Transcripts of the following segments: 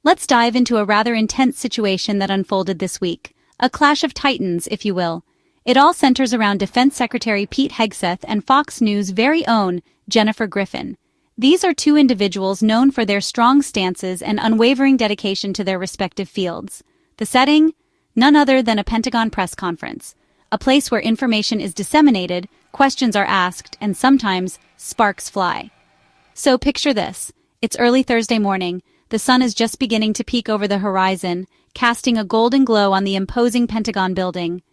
Let's dive into a rather intense situation that unfolded this week. A clash of titans, if you will. It all centers around Defense Secretary Pete Hegseth and Fox News' very own JenniferGriffin. These are two individuals known for their strong stances and unwavering dedication to their respective fields. The setting? None other than a Pentagon press conference. A place where information is disseminated, questions are asked, and sometimes sparks fly. So picture this. It's early Thursday morning. The sun is just beginning to peek over the horizon, casting a golden glow on the imposing Pentagon building.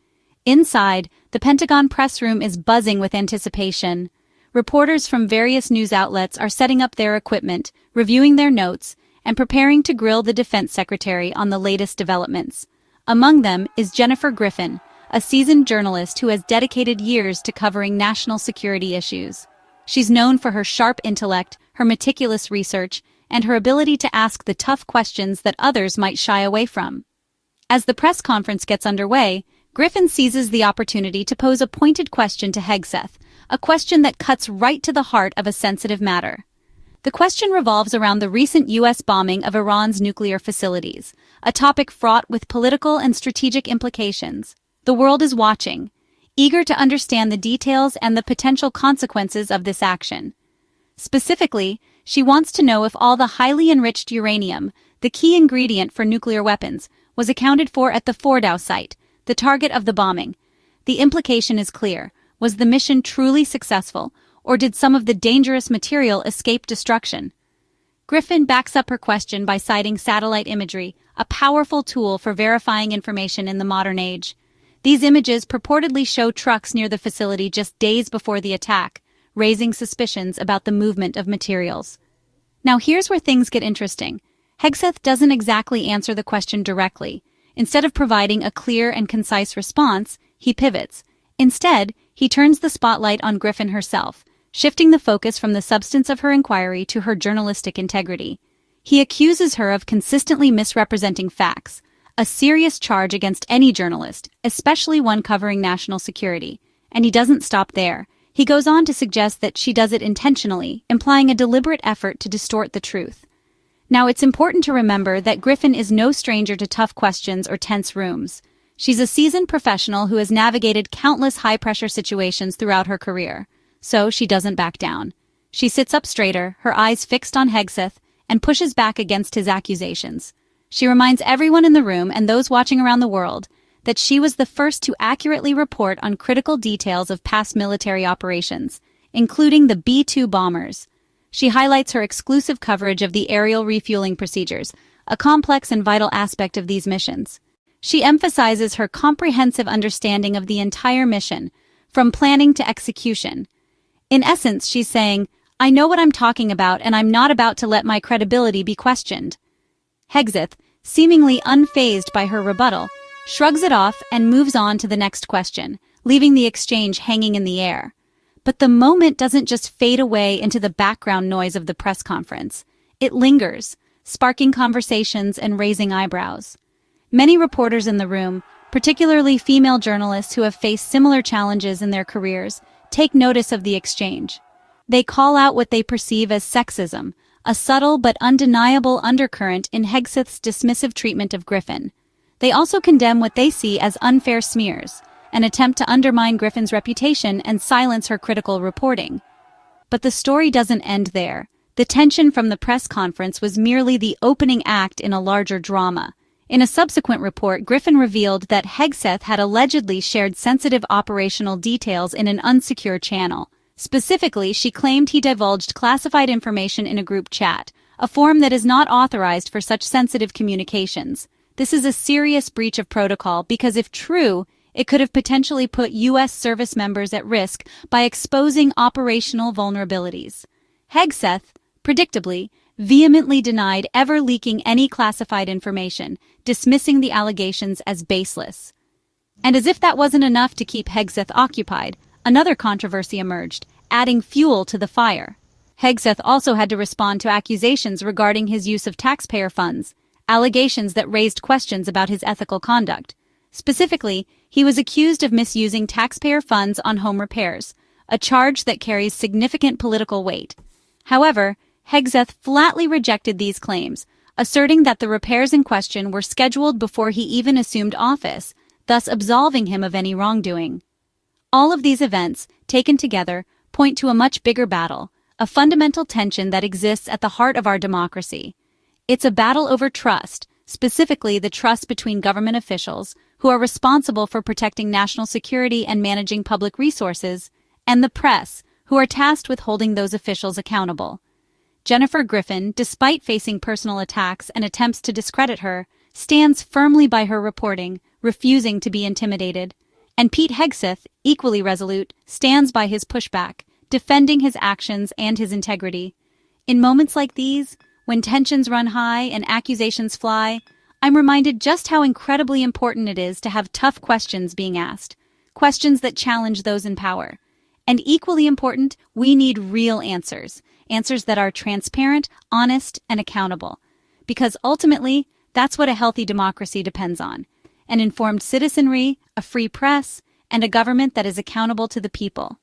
Inside, the Pentagon press room is buzzing with anticipation. Reporters from various news outlets are setting up their equipment, reviewing their notes, and preparing to grill the defense secretary on the latest developments. Among them is JenniferGriffin, a seasoned journalist who has dedicated years to covering national security issues. She's known for her sharp intellect, her meticulous research, and her ability to ask the tough questions that others might shy away from. As the press conference gets underway, Griffin seizes the opportunity to pose a pointed question to Hegseth, a question that cuts right to the heart of a sensitive matter. The question revolves around the recent U.S. bombing of Iran's nuclear facilities, a topic fraught with political and strategic implications. The world is watching, eager to understand the details and the potential consequences of this action. Specifically, she wants to know if all the highly enriched uranium, the key ingredient for nuclear weapons, was accounted for at the Fordow site, the target of the bombing. The implication is clear. Was the mission truly successful, or did some of the dangerous material escape destruction? Griffin backs up her question by citing satellite imagery, a powerful tool for verifying information in the modern age. These images purportedly show trucks near the facility just days before the attack, raising suspicions about the movement of materials. Now here's where things get interesting. Hegseth doesn't exactly answer the question directly. Instead of providing a clear and concise response, he pivots. Instead, he turns the spotlight on Griffin herself, shifting the focus from the substance of her inquiry to her journalistic integrity. He accuses her of consistently misrepresenting facts, a serious charge against any journalist, especially one covering national security. And he doesn't stop there. He goes on to suggest that she does it intentionally, implying a deliberate effort to distort the truth. Now, it's important to remember that Griffin is no stranger to tough questions or tense rooms. She's a seasoned professional who has navigated countless high-pressure situations throughout her career. So she doesn't back down. She sits up straighter, her eyes fixed on Hegseth, and pushes back against his accusations. She reminds everyone in the room and those watching around the world that she was the first to accurately report on critical details of past military operations, including the B-2 bombers. She highlights her exclusive coverage of the aerial refueling procedures, a complex and vital aspect of these missions. She emphasizes her comprehensive understanding of the entire mission, from planning to execution. In essence, she's saying, I know what I'm talking about and I'm not about to let my credibility be questioned. Hegseth, seemingly unfazed by her rebuttal, shrugs it off and moves on to the next question, leaving the exchange hanging in the air. But the moment doesn't just fade away into the background noise of the press conference. It lingers, sparking conversations and raising eyebrows. Many reporters in the room, particularly female journalists who have faced similar challenges in their careers, take notice of the exchange. They call out what they perceive as sexism, a subtle but undeniable undercurrent in Hegseth's dismissive treatment of Griffin. They also condemn what they see as unfair smears, an attempt to undermine Griffin's reputation and silence her critical reporting. But the story doesn't end there. The tension from the press conference was merely the opening act in a larger drama. In a subsequent report, Griffin revealed that Hegseth had allegedly shared sensitive operational details in an unsecure channel. Specifically, she claimed he divulged classified information in a group chat, a form that is not authorized for such sensitive communications. This is a serious breach of protocol because if true, it could have potentially put U.S. service members at risk by exposing operational vulnerabilities. Hegseth, predictably, vehemently denied ever leaking any classified information, dismissing the allegations as baseless. And as if that wasn't enough to keep Hegseth occupied, another controversy emerged, adding fuel to the fire. Hegseth also had to respond to accusations regarding his use of taxpayer funds, allegations that raised questions about his ethical conduct. Specifically, he was accused of misusing taxpayer funds on home repairs, a charge that carries significant political weight. However, Hegseth flatly rejected these claims, asserting that the repairs in question were scheduled before he even assumed office, thus absolving him of any wrongdoing. All of these events, taken together, point to a much bigger battle, a fundamental tension that exists at the heart of our democracy. It's a battle over trust, specifically the trust between government officials, who are responsible for protecting national security and managing public resources, and the press, who are tasked with holding those officials accountable. JenniferGriffin, despite facing personal attacks and attempts to discredit her, stands firmly by her reporting, refusing to be intimidated. And Pete Hegseth, equally resolute, stands by his pushback, defending his actions and his integrity. In moments like these, when tensions run high and accusations fly, I'm reminded just how incredibly important it is to have tough questions being asked, questions that challenge those in power. And equally important, we need real answers, answers that are transparent, honest, and accountable. Because ultimately, that's what a healthy democracy depends on: an informed citizenry, a free press, and a government that is accountable to the people.